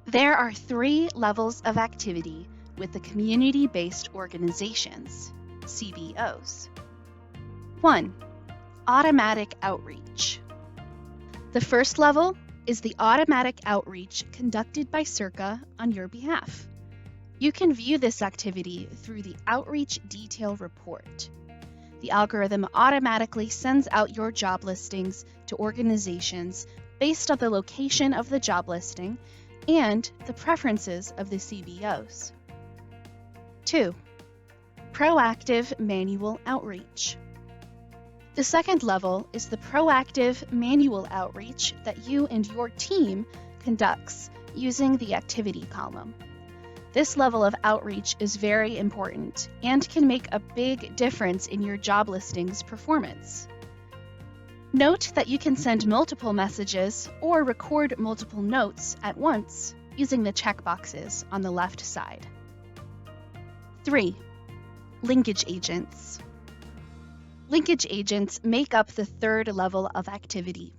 There are 3 levels of activity with the community-based organizations, CBOs. 1. Automatic outreach. The first level is the automatic outreach conducted by Circa on your behalf. You can view this activity through the Outreach Detail Report. The algorithm automatically sends out your job listings to organizations based on the location of the job listing and the preferences of the CBOs. 2. Proactive manual outreach. The second level is the proactive manual outreach that you and your team conducts using the activity column. This level of outreach is very important and can make a big difference in your job listing's performance. Note that you can send multiple messages or record multiple notes at once using the checkboxes on the left side. 3. Linkage agents. Linkage agents make up the third level of activity.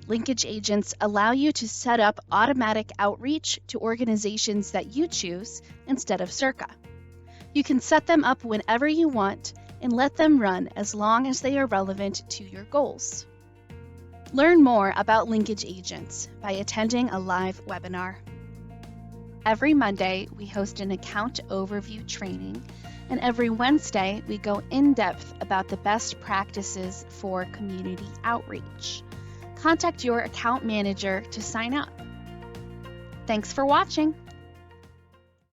Linkage agents allow you to set up automatic outreach to organizations that you choose instead of Circa. You can set them up whenever you want and let them run as long as they are relevant to your goals. Learn more about linkage agents by attending a live webinar. Every Monday, we host an account overview training, and every Wednesday, we go in-depth about the best practices for community outreach. Contact your account manager to sign up. Thanks for watching.